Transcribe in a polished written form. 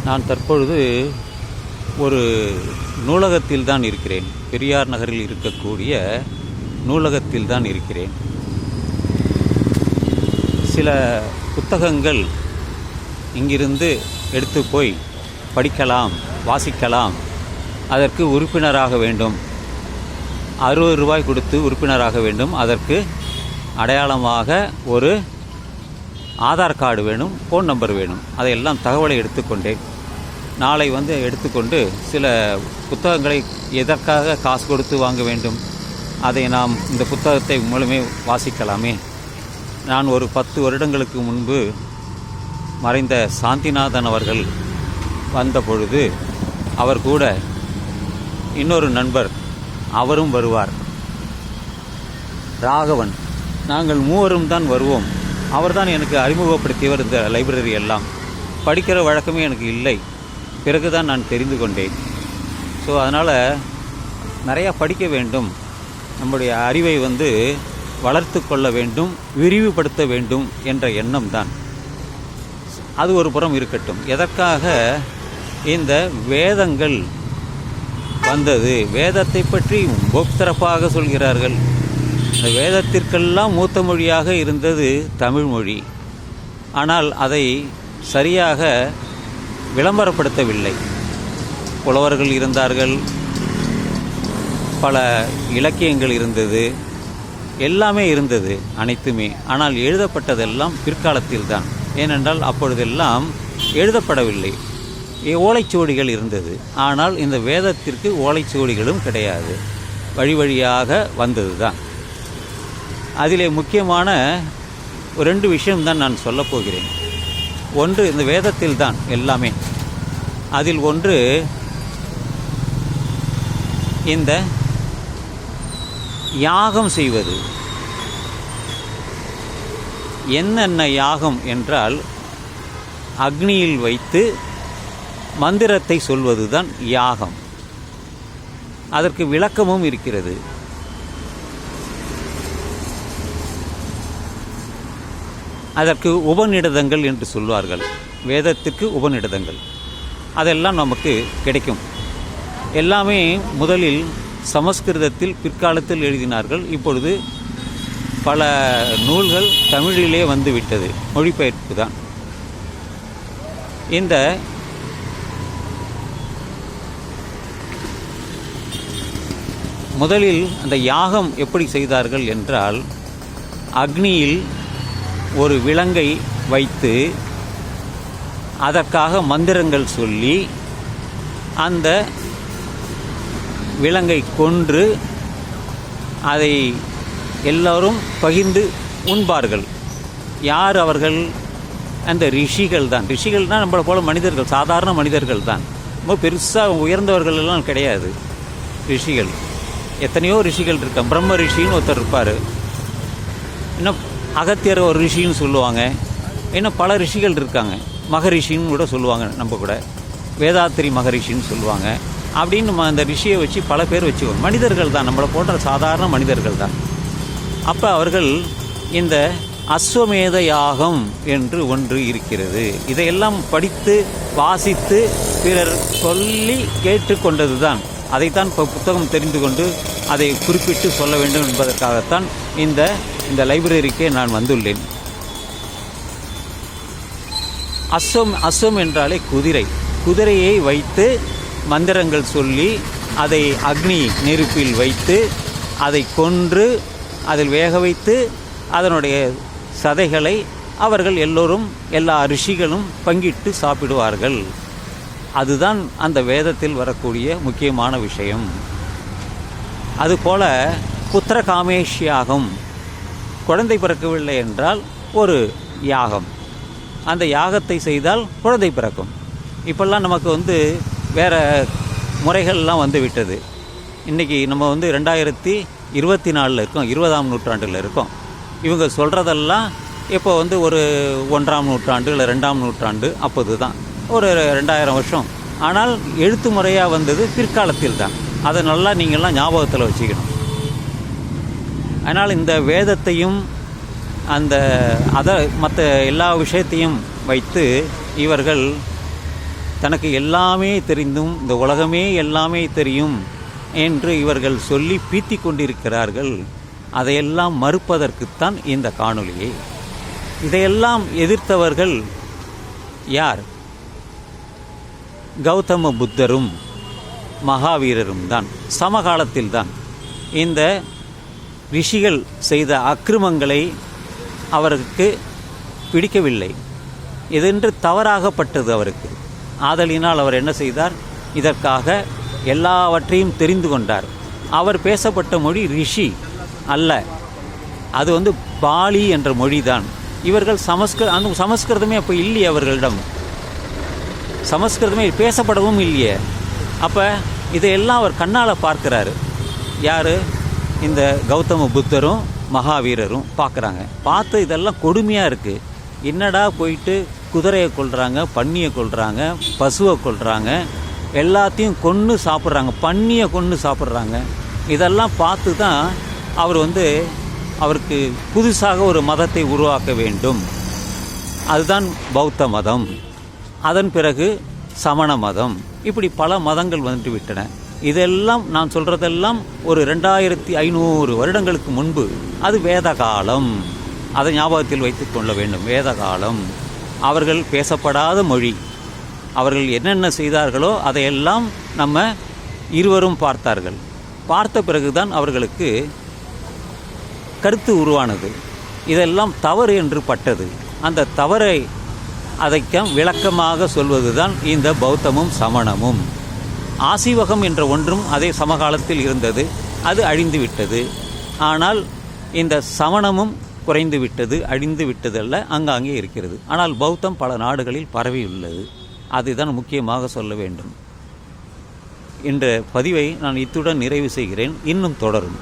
நான் தற்பொழுது ஒரு நூலகத்தில் தான் இருக்கிறேன். பெரியார் நகரில் இருக்கக்கூடிய நூலகத்தில் தான் இருக்கிறேன். சில புத்தகங்கள் இங்கிருந்து எடுத்து போய் படிக்கலாம், வாசிக்கலாம். அதற்கு உறுப்பினராக வேண்டும். 60 ரூபாய் கொடுத்து உறுப்பினராக வேண்டும். அதற்கு அடையாளமாக ஒரு ஆதார் கார்டு வேணும், ஃபோன் நம்பர் வேணும். அதையெல்லாம் தகவலை எடுத்துக்கொண்டேன். நாளை எடுத்துக்கொண்டு சில புத்தகங்களை எதற்காக காசு கொடுத்து வாங்க வேண்டும்? அதை நாம் இந்த புத்தகத்தை மூலமே வாசிக்கலாமே. நான் ஒரு 10 வருடங்களுக்கு முன்பு மறைந்த சாந்திநாதன் அவர்கள் வந்த பொழுது அவர் கூட இன்னொரு நண்பர் அவரும் வருவார், ராகவன். நாங்கள் மூவரும் தான் வருவோம். அவர்தான் எனக்கு அறிமுகப்படுத்தியவர் இந்த லைப்ரரி எல்லாம். படிக்கிற வழக்கமே எனக்கு இல்லை, பிறகு தான் நான் தெரிந்து கொண்டேன். ஸோ அதனால் நிறையா படிக்க வேண்டும், நம்முடைய அறிவை வளர்த்து கொள்ள வேண்டும், விரிவுபடுத்த வேண்டும் என்ற எண்ணம் தான். அது ஒரு புறம் இருக்கட்டும். எதற்காக இந்த வேதங்கள் வந்தது? வேதத்தை பற்றி ரொம்ப சிறப்பாக சொல்கிறார்கள். இந்த வேதத்திற்கெல்லாம் மூத்த மொழியாக இருந்தது தமிழ் மொழி. ஆனால் அதை சரியாக விளம்பரப்படுத்தவில்லை. புலவர்கள் இருந்தார்கள், பல இலக்கியங்கள் இருந்தது, எல்லாமே இருந்தது, அனைத்துமே. ஆனால் எழுதப்பட்டதெல்லாம் பிற்காலத்தில் தான். ஏனென்றால் அப்பொழுதெல்லாம் எழுதப்படவில்லை, ஓலைச்சுவடிகள் இருந்தது. ஆனால் இந்த வேதத்திற்கு ஓலைச்சுவடிகளும் கிடையாது, வழி வழியாக வந்தது தான். அதிலே முக்கியமான 2 விஷயம்தான் நான் சொல்லப் போகிறேன். ஒன்று, இந்த வேதத்தில் தான் எல்லாமே. அதில் ஒன்று, இந்த யாகம் செய்வது. என்னென்ன யாகம் என்றால், அக்னியில் வைத்து மந்திரத்தை சொல்வது தான் யாகம். அதற்கு விளக்கமும் இருக்கிறது. அதற்கு உபநிடதங்கள் என்று சொல்வார்கள். வேதத்துக்கு உபநிடதங்கள் அதெல்லாம் நமக்கு கிடைக்கும். எல்லாமே முதலில் சமஸ்கிருதத்தில் பிற்காலத்தில் எழுதினார்கள். இப்பொழுது பல நூல்கள் தமிழிலே வந்துவிட்டது, மொழிபெயர்ப்பு தான். இந்த முதலில் அந்த யாகம் எப்படி செய்தார்கள் என்றால், அக்னியில் ஒரு விலங்கை வைத்து அதற்காக மந்திரங்கள் சொல்லி அந்த விலங்கை கொன்று அதை எல்லோரும் பகிர்ந்து உண்பார்கள். யார் அவர்கள்? அந்த ரிஷிகள் தான். ரிஷிகள்னால் நம்மளை போல மனிதர்கள், சாதாரண மனிதர்கள் தான். ரொம்ப பெருசாக உயர்ந்தவர்கள் எல்லாம் கிடையாது. ரிஷிகள் எத்தனையோ ரிஷிகள் இருக்காங்க. பிரம்ம ரிஷின்னு ஒருத்தர் இருப்பார். இன்னும் அகத்தியர் ஒரு ரிஷின்னு சொல்லுவாங்க. இன்னும் பல ரிஷிகள் இருக்காங்க. மகரிஷின்னு கூட சொல்லுவாங்க. நம்ம கூட வேதாத்திரி மகரிஷின்னு சொல்லுவாங்க. அப்படின்னு அந்த ரிஷியை வச்சு பல பேர் வச்சுக்கோங்க. மனிதர்கள் தான், நம்மளை போன்ற சாதாரண மனிதர்கள் தான். அப்போ அவர்கள் இந்த அஸ்வமேத யாகம் என்று ஒன்று இருக்கிறது. இதையெல்லாம் படித்து வாசித்து பிறர் சொல்லி கேட்டுக்கொண்டது தான். அதைத்தான் இப்போ புத்தகம் தெரிந்து கொண்டு அதை குறிப்பிட்டு சொல்ல வேண்டும் என்பதற்காகத்தான் இந்த லைப்ரரிக்கே நான் வந்துள்ளேன். அஸ்வம் என்றாலே குதிரை. குதிரையை வைத்து மந்திரங்கள் சொல்லி அதை அக்னி நெருப்பில் வைத்து அதை கொன்று அதில் வேக வைத்து அதனுடைய சதைகளை அவர்கள் எல்லோரும், எல்லா ரிஷிகளும் பங்கிட்டு சாப்பிடுவார்கள். அதுதான் அந்த வேதத்தில் வரக்கூடிய முக்கியமான விஷயம். அதுபோல புத்திர காமேஷ் யாகம், குழந்தை பிறக்கவில்லை என்றால் ஒரு யாகம். அந்த யாகத்தை செய்தால் குழந்தை பிறக்கும். இப்போல்லாம் நமக்கு வேறு முறைகள்லாம் விட்டது. இன்றைக்கி நம்ம 2024 இருக்கோம், 20ஆம் நூற்றாண்டில் இருக்கோம். இவங்க சொல்கிறதெல்லாம் இப்போ ஒரு 1ஆம் நூற்றாண்டு இல்லை 2ஆம் நூற்றாண்டு, அப்போது தான் ஒரு 2000 வருஷம். ஆனால் எழுத்து முறையாக வந்தது பிற்காலத்தில் தான். அதை நல்லா நீங்கள்லாம் ஞாபகத்தில் வச்சுக்கணும். அதனால் இந்த வேதத்தையும் மற்ற எல்லா விஷயத்தையும் வைத்து இவர்கள் தனக்கு எல்லாமே தெரிந்தும் இந்த உலகமே எல்லாமே தெரியும் என்று இவர்கள் சொல்லி பீத்தி கொண்டிருக்கிறார்கள். அதையெல்லாம் மறுப்பதற்குத்தான் இந்த காணொளியை. இதையெல்லாம் எதிர்த்தவர்கள் யார்? கௌதம புத்தரும் மகாவீரரும் தான். சமகாலத்தில்தான் இந்த ரிஷிகள் செய்த அக்கிரமங்களை அவருக்கு பிடிக்கவில்லை. இதென்று தவறாகப்பட்டது அவருக்கு. ஆதலினால் அவர் என்ன செய்தார்? இதற்காக எல்லாவற்றையும் தெரிந்து கொண்டார். அவர் பேசப்பட்ட மொழி ரிஷி அல்ல, அது பாலி என்ற மொழிதான். இவர்கள் அந்த சமஸ்கிருதமே அப்போ இல்லையே, அவர்களிடம் சமஸ்கிருதமே பேசப்படவும் இல்லையே. அப்போ இதையெல்லாம் அவர் கண்ணால் பார்க்குறாரு. யார்? இந்த கௌதம புத்தரும் மகாவீரரும் பார்க்குறாங்க. பார்த்து இதெல்லாம் கொடுமையாக இருக்குது. என்னடா போயிட்டு குதிரையை கொல்றாங்க, பன்னியை கொல்றாங்க, பசுவை கொல்றாங்க, எல்லாத்தையும் கொன்று சாப்பிட்றாங்க, பன்னியை கொன்று சாப்பிட்றாங்க. இதெல்லாம் பார்த்து தான் அவர் அவருக்கு புதுசாக ஒரு மதத்தை உருவாக்க வேண்டும். அதுதான் பௌத்த மதம். அதன் பிறகு சமண மதம். இப்படி பல மதங்கள் விட்டன. இதெல்லாம் நான் சொல்கிறதெல்லாம் ஒரு 2500 வருடங்களுக்கு முன்பு. அது வேத காலம். அதை ஞாபகத்தில் வைத்து கொள்ள வேண்டும். வேத காலம். அவர்கள் பேசப்படாத மொழி. அவர்கள் என்னென்ன செய்தார்களோ அதையெல்லாம் நம்ம இருவரும் பார்த்தார்கள். பார்த்த பிறகுதான் அவர்களுக்கு கருத்து உருவானது. இதெல்லாம் தவறு என்று பட்டது. அந்த தவறை அதைக்க விளக்கமாக சொல்வதுதான் இந்த பௌத்தமும் சமணமும். ஆசீவகம் என்ற ஒன்றும் அதே சமகாலத்தில் இருந்தது. அது அழிந்து விட்டது. ஆனால் இந்த சமணமும் குறைந்து விட்டது, அழிந்து விட்டதல்ல, அங்காங்கே இருக்கிறது. ஆனால் பௌத்தம் பல நாடுகளில் பரவியுள்ளது. அதுதான் முக்கியமாக சொல்ல வேண்டும். என்ற பதிவை நான் இத்துடன் நிறைவு செய்கிறேன். இன்னும் தொடரும்.